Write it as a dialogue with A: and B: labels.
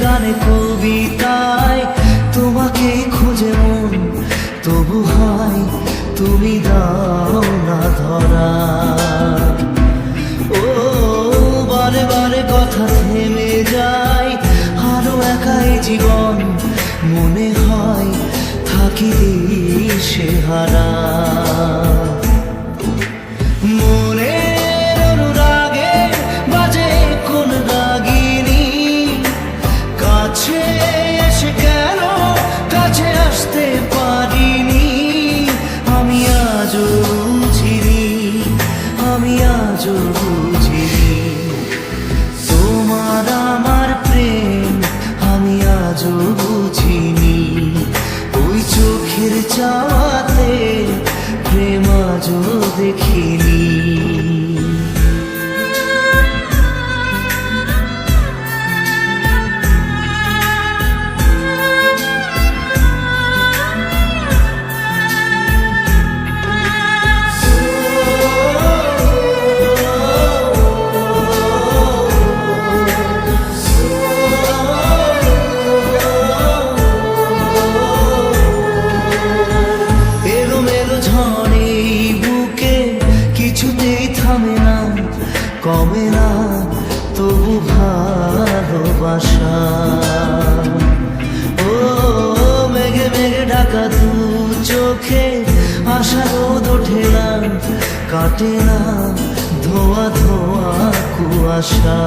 A: গানে কবিতায় তোমাকে খুঁজে মন, তবু হয় তুমি দাও না ধরা। ও বারে বারে কথা থেমে যায়, আরো একাই জীবন মনে হয় থাকি দিশে হারা। মনের অনুরাগে বাজে কোন রাগিনী, কাছে এসে কেন কাছে আসতে পারিনি। আমি আজও বুঝিনি, আমি আজও বুঝিনি তোমার আমার প্রেম, আমি আজও বুঝিনি। ওই চোখের চাওয়াতে প্রেম আজও দেখিনি। ঝড়ে বুকে কিছুতেই থামে না, কমে না তবু ভালোবাসা। ও মেঘে মেঘে ঢাকা দু চোখে আশা রোদ ওঠে না, কাটে না ধোয়া ধোয়া কুয়াশা।